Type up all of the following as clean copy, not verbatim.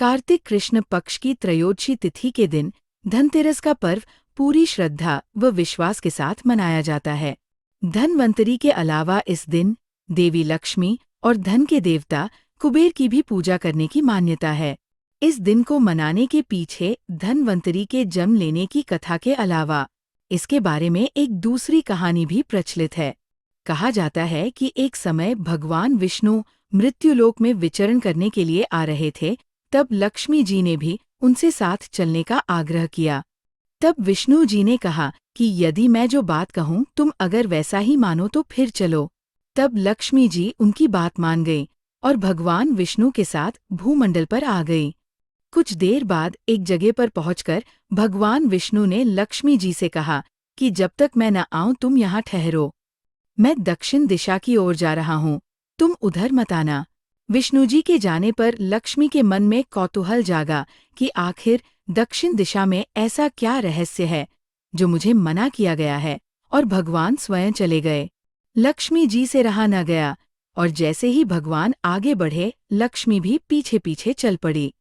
कार्तिक कृष्ण पक्ष की त्रयोदशी तिथि के दिन धनतेरस का पर्व पूरी श्रद्धा व विश्वास के साथ मनाया जाता है। धनवंतरी के अलावा इस दिन देवी लक्ष्मी और धन के देवता कुबेर की भी पूजा करने की मान्यता है। इस दिन को मनाने के पीछे धनवंतरी के जन्म लेने की कथा के अलावा इसके बारे में एक दूसरी कहानी भी प्रचलित है। कहा जाता है कि एक समय भगवान विष्णु मृत्युलोक में विचरण करने के लिए आ रहे थे, तब लक्ष्मी जी ने भी उनसे साथ चलने का आग्रह किया। तब विष्णु जी ने कहा कि यदि मैं जो बात कहूँ तुम अगर वैसा ही मानो तो फिर चलो। तब लक्ष्मी जी उनकी बात मान गई और भगवान विष्णु के साथ भूमंडल पर आ गई। कुछ देर बाद एक जगह पर पहुंचकर भगवान विष्णु ने लक्ष्मी जी से कहा कि जब तक मैं न आऊं तुम यहाँ ठहरो। मैं दक्षिण दिशा की ओर जा रहा हूँ, तुम उधर मत आना। विष्णु जी के जाने पर लक्ष्मी के मन में कौतूहल जागा कि आखिर दक्षिण दिशा में ऐसा क्या रहस्य है जो मुझे मना किया गया है, और भगवान स्वयं चले गए। लक्ष्मी जी से रहा न गया और जैसे ही भगवान आगे बढ़े लक्ष्मी भी पीछे पीछे चल पड़ी।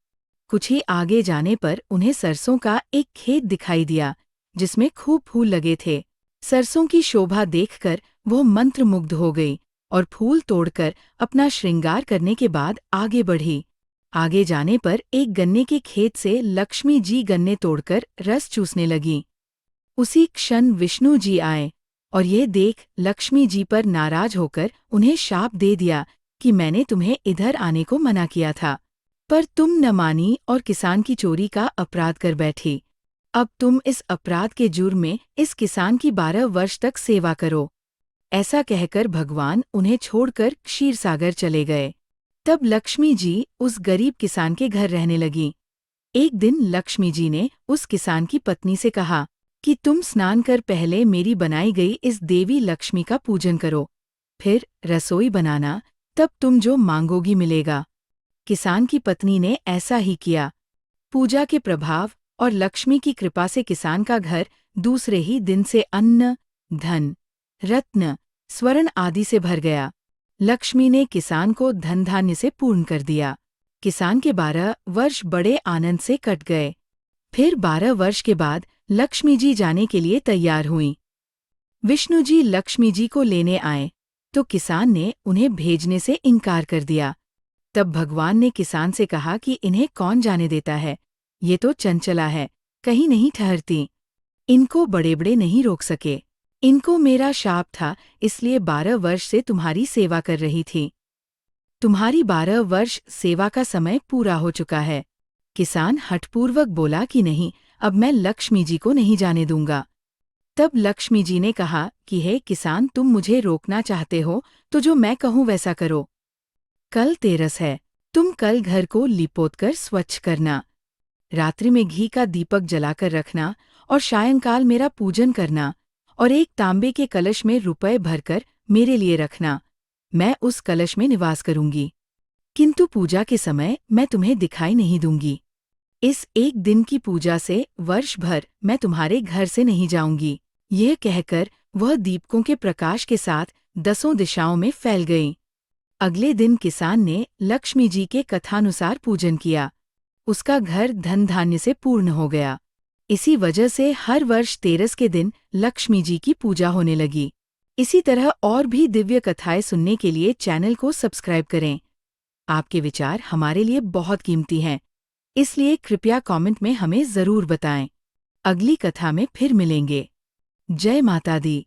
कुछ ही आगे जाने पर उन्हें सरसों का एक खेत दिखाई दिया जिसमें खूब फूल लगे थे। सरसों की शोभा देखकर वो मंत्रमुग्ध हो गई और फूल तोड़कर अपना श्रृंगार करने के बाद आगे बढ़ी। आगे जाने पर एक गन्ने के खेत से लक्ष्मी जी गन्ने तोड़कर रस चूसने लगीं। उसी क्षण विष्णु जी आए और ये देख लक्ष्मी जी पर नाराज होकर उन्हें शाप दे दिया कि मैंने तुम्हें इधर आने को मना किया था, पर तुम न मानी और किसान की चोरी का अपराध कर बैठी। अब तुम इस अपराध के जुर्म में इस किसान की 12 वर्ष तक सेवा करो। ऐसा कहकर भगवान उन्हें छोड़कर क्षीरसागर चले गए। तब लक्ष्मी जी उस गरीब किसान के घर रहने लगीं। एक दिन लक्ष्मी जी ने उस किसान की पत्नी से कहा कि तुम स्नान कर पहले मेरी बनाई गई इस देवी लक्ष्मी का पूजन करो, फिर रसोई बनाना, तब तुम जो मांगोगी मिलेगा। किसान की पत्नी ने ऐसा ही किया। पूजा के प्रभाव और लक्ष्मी की कृपा से किसान का घर दूसरे ही दिन से अन्न, धन, रत्न, स्वर्ण आदि से भर गया। लक्ष्मी ने किसान को धन धान्य से पूर्ण कर दिया। किसान के 12 वर्ष बड़े आनंद से कट गए। फिर 12 वर्ष के बाद लक्ष्मी जी जाने के लिए तैयार हुईं। विष्णु जी लक्ष्मी जी को लेने आए तो किसान ने उन्हें भेजने से इनकार कर दिया। तब भगवान ने किसान से कहा कि इन्हें कौन जाने देता है, ये तो चंचला है, कहीं नहीं ठहरती। इनको बड़े बड़े नहीं रोक सके। इनको मेरा शाप था, इसलिए 12 वर्ष से तुम्हारी सेवा कर रही थी। तुम्हारी 12 वर्ष सेवा का समय पूरा हो चुका है। किसान हठपूर्वक बोला कि नहीं, अब मैं लक्ष्मी जी को नहीं जाने दूंगा। तब लक्ष्मी जी ने कहा कि हे किसान, तुम मुझे रोकना चाहते हो तो जो मैं कहूँ वैसा करो। कल तेरस है, तुम कल घर को लिपोत कर स्वच्छ करना। रात्रि में घी का दीपक जलाकर रखना और सायंकाल मेरा पूजन करना, और एक तांबे के कलश में रुपए भरकर मेरे लिए रखना। मैं उस कलश में निवास करूंगी, किंतु पूजा के समय मैं तुम्हें दिखाई नहीं दूंगी। इस एक दिन की पूजा से वर्ष भर मैं तुम्हारे घर से नहीं जाऊंगी। यह कहकर वह दीपकों के प्रकाश के साथ 10 दिशाओं में फैल गई। अगले दिन किसान ने लक्ष्मी जी के कथानुसार पूजन किया। उसका घर धन धान्य से पूर्ण हो गया। इसी वजह से हर वर्ष तेरस के दिन लक्ष्मी जी की पूजा होने लगी। इसी तरह और भी दिव्य कथाएं सुनने के लिए चैनल को सब्सक्राइब करें। आपके विचार हमारे लिए बहुत कीमती हैं, इसलिए कृपया कमेंट में हमें ज़रूर बताएं। अगली कथा में फिर मिलेंगे। जय माता दी।